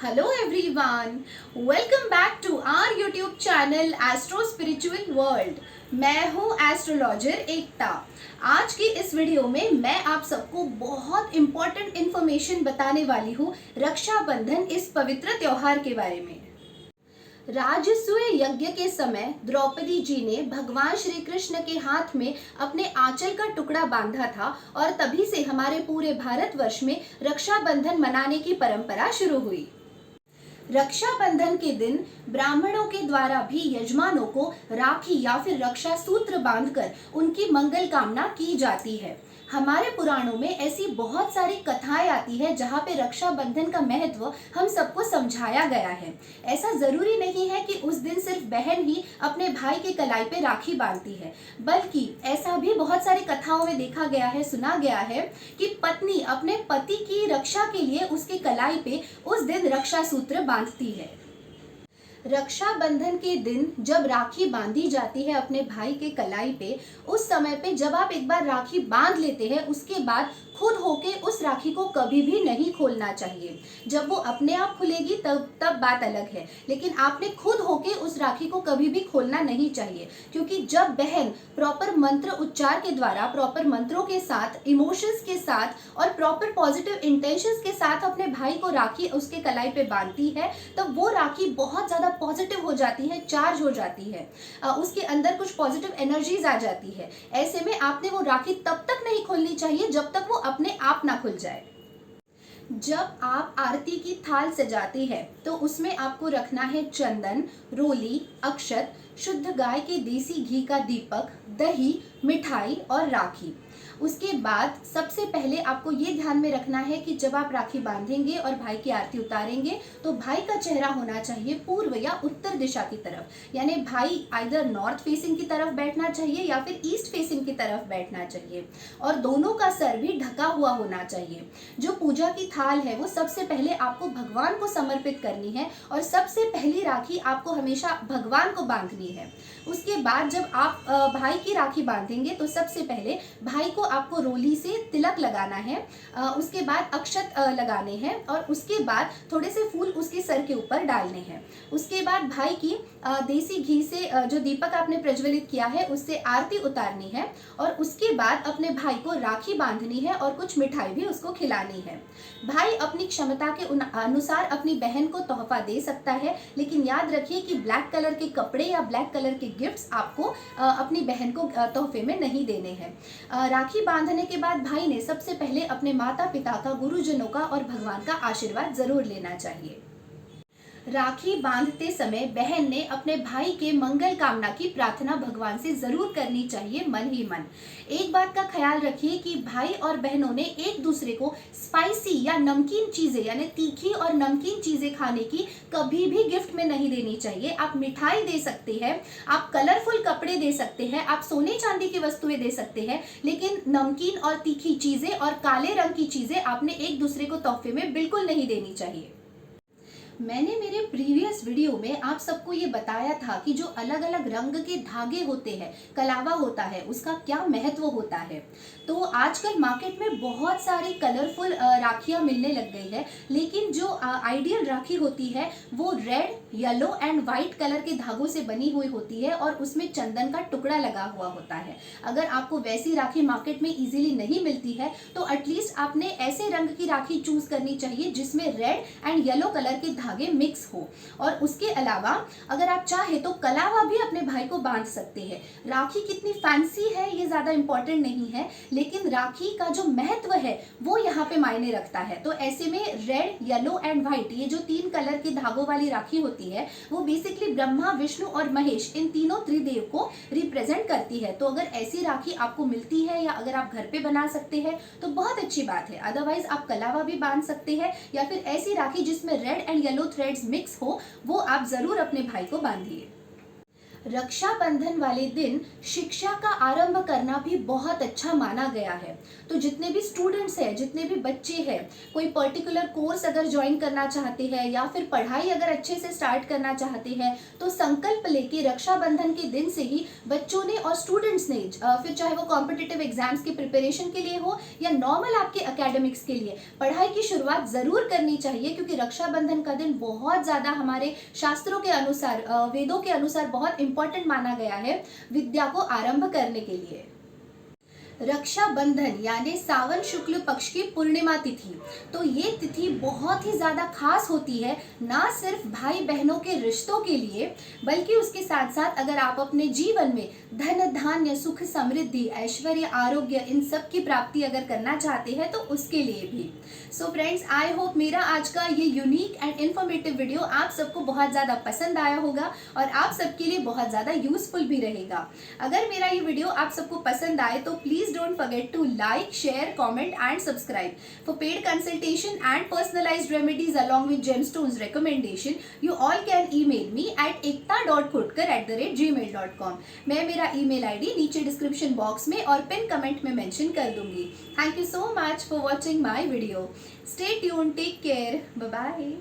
Hello everyone, welcome back to our YouTube channel astro spiritual world. मैं हूँ astrologer एकता। आज की इस वीडियो में मैं आप सबको बहुत इम्पोर्टेंट इन्फॉर्मेशन बताने वाली हूँ रक्षाबंधन इस पवित्र त्योहार के बारे में। राजसूय यज्ञ के समय द्रौपदी जी ने भगवान श्री कृष्ण के हाथ में अपने आंचल का टुकड़ा बांधा था और तभी से हमारे पूरे भारतवर्ष में रक्षाबंधन मनाने की परंपरा शुरू हुई। रक्षाबंधन के दिन ब्राह्मणों के द्वारा भी यजमानों को राखी या फिर रक्षा सूत्र बांधकर उनकी मंगल कामना की जाती है। हमारे पुराणों में ऐसी बहुत सारी कथाएं आती है जहाँ पे रक्षाबंधन का महत्व हम सबको समझाया गया है। ऐसा जरूरी नहीं है कि उस दिन सिर्फ बहन ही अपने भाई के कलाई पे राखी बांधती है, बल्कि ऐसा भी बहुत सारी कथाओं में देखा गया है, सुना गया है कि पत्नी अपने पति की रक्षा के लिए उसके कलाई पे उस दिन रक्षा सूत्र बांधती है। रक्षाबंधन के दिन जब राखी बांधी जाती है अपने भाई के कलाई पे, उस समय पे जब आप एक बार राखी बांध लेते हैं उसके बाद खुद होके उस राखी को कभी भी नहीं खोलना चाहिए। जब वो अपने आप खुलेगी तब बात अलग है, लेकिन आपने खुद होके उस राखी को कभी भी खोलना नहीं चाहिए, क्योंकि जब बहन प्रॉपर मंत्र उच्चार के द्वारा, प्रॉपर मंत्रों के साथ, इमोशंस के साथ और प्रॉपर पॉजिटिव इंटेंशंस के साथ अपने भाई को राखी उसके कलाई पे बांधती है, तब वो राखी बहुत ज़्यादा पॉजिटिव हो जाती है, चार्ज हो जाती है, उसके अंदर कुछ पॉजिटिव एनर्जीज आ जाती है। ऐसे में आपने वो राखी तब तक नहीं खोलनी चाहिए जब तक वो अपने आप ना खुल जाए। जब आप आरती की थाल सजाती है तो उसमें आपको रखना है चंदन, रोली, अक्षत, शुद्ध गाय के देसी घी का दीपक, दही, मिठाई और राखी। उसके बाद सबसे पहले आपको ये ध्यान में रखना है कि जब आप राखी बांधेंगे और भाई की आरती उतारेंगे तो भाई का चेहरा होना चाहिए पूर्व या उत्तर दिशा की तरफ, यानी भाई आइदर नॉर्थ फेसिंग की तरफ बैठना चाहिए या फिर ईस्ट फेसिंग की तरफ बैठना चाहिए, और दोनों का सर भी ढका हुआ होना चाहिए। जो पूजा की थाल है वो सबसे पहले आपको भगवान को समर्पित करनी है और सबसे पहली राखी आपको हमेशा भगवान को बांधनी है। उसके बाद जब आप भाई की राखी बांधेंगे तो सबसे पहले भाई को आपको रोली से तिलक लगाना है, उसके बाद अक्षत लगाने हैं और उसके बाद थोड़े से फूल उसके सर के ऊपर डालने हैं। उसके बाद भाई की देसी घी से जो दीपक आपने प्रज्वलित किया है उससे आरती उतारनी है और उसके बाद अपने भाई को राखी बांधनी है और कुछ मिठाई भी उसको खिलानी है। भाई अपनी क्षमता के अनुसार अपनी बहन को तोहफा दे सकता है, लेकिन याद रखिए कि ब्लैक कलर के कपड़े या ब्लैक कलर के गिफ्ट्स आपको अपनी बहन को तोहफे में नहीं देने हैं। राखी बांधने के बाद भाई ने सबसे पहले अपने माता पिता का, गुरुजनों का और भगवान का आशीर्वाद जरूर लेना चाहिए। राखी बांधते समय बहन ने अपने भाई के मंगल कामना की प्रार्थना भगवान से जरूर करनी चाहिए, मन ही मन। एक बात का ख्याल रखिए कि भाई और बहनों ने एक दूसरे को स्पाइसी या नमकीन चीजें, यानी तीखी और नमकीन चीजें खाने की कभी भी गिफ्ट में नहीं देनी चाहिए। आप मिठाई दे सकते हैं, आप कलरफुल कपड़े दे सकते हैं, आप सोने चांदी की वस्तुएं दे सकते हैं, लेकिन नमकीन और तीखी चीजें और काले रंग की चीजें आपने एक दूसरे को तोहफे में बिल्कुल नहीं देनी चाहिए। मैंने मेरे प्रीवियस वीडियो में आप सबको ये बताया था कि जो अलग अलग रंग के धागे होते हैं, कलावा होता है, उसका क्या महत्व होता है। तो आजकल मार्केट में बहुत सारी कलरफुल राखियाँ मिलने लग गई है, लेकिन जो आइडियल राखी होती है वो red, yellow and white colour के धागों से बनी हुई होती है और उसमें चंदन का टुकड़ा लगा हुआ होता है। अगर आपको वैसी राखी मार्केट में इजीली नहीं मिलती है तो एटलीस्ट आपने ऐसे रंग की राखी चूज करनी चाहिए जिसमें रेड एंड येलो कलर के धागे मिक्स हो। और उसके अलावा अगर आप चाहे तो कलावा भी अपने भाई को बांध सकते हैं। राखी कितनी फैंसी है ये ज्यादा इंपॉर्टेंट नहीं है, लेकिन राखी का जो महत्व है वो यहाँ पे मायने रखता है। तो ऐसे में रेड, येलो एंड व्हाइट, ये जो 3 कलर के धागों वाली राखी होती है वो बेसिकली ब्रह्मा, विष्णु और महेश, इन तीनों त्रिदेव को रिप्रेजेंट करती है। तो अगर ऐसी राखी आपको मिलती है या अगर आप घर पे बना सकते हैं तो बहुत अच्छी बात है। अदरवाइज आप कलावा भी बांध सकते हैं या फिर ऐसी राखी जिसमें red and yellow threads mix हो, वो आप जरूर अपने भाई को बांधिए। रक्षाबंधन वाले दिन शिक्षा का आरंभ करना भी बहुत अच्छा माना गया है। तो जितने भी स्टूडेंट्स हैं, जितने भी बच्चे हैं, कोई पर्टिकुलर कोर्स अगर ज्वाइन करना चाहते हैं या फिर पढ़ाई अगर अच्छे से स्टार्ट करना चाहते हैं, तो संकल्प लेके रक्षाबंधन के दिन से ही बच्चों ने और स्टूडेंट्स ने फिर चाहे वो कॉम्पिटिटिव एग्जाम्स की प्रिपरेशन के लिए हो या नॉर्मल आपके एकेडमिक्स के लिए, पढ़ाई की शुरुआत जरूर करनी चाहिए, क्योंकि रक्षाबंधन का दिन बहुत ज्यादा हमारे शास्त्रों के अनुसार, वेदों के अनुसार बहुत इंपॉर्टेंट माना गया है विद्या को आरंभ करने के लिए। रक्षाबंधन यानी सावन शुक्ल पक्ष की पूर्णिमा तिथि, तो ये तिथि बहुत ही ज़्यादा खास होती है, ना सिर्फ भाई बहनों के रिश्तों के लिए, बल्कि उसके साथ साथ अगर आप अपने जीवन में धन धान्य सुख समृद्धि ऐश्वर्य आरोग्य इन सब की प्राप्ति अगर करना चाहते हैं तो उसके लिए भी। सो फ्रेंड्स, आई होप मेरा आज का ये यूनिक एंड इन्फॉर्मेटिव वीडियो आप सबको बहुत ज़्यादा पसंद आया होगा और आप सबके लिए बहुत ज़्यादा यूजफुल भी रहेगा। अगर मेरा ये वीडियो आप सबको पसंद आए तो please don't forget to like, share, comment and subscribe. For paid consultation and personalized remedies along with gemstones recommendation, you all can email me at ekta.khotkar@gmail.com. मैं मेरा email ID नीचे डिस्क्रिप्शन बॉक्स में और पिन कमेंट में mention कर दूंगी। Thank you so much for watching my video. Stay tuned, take care, bye bye.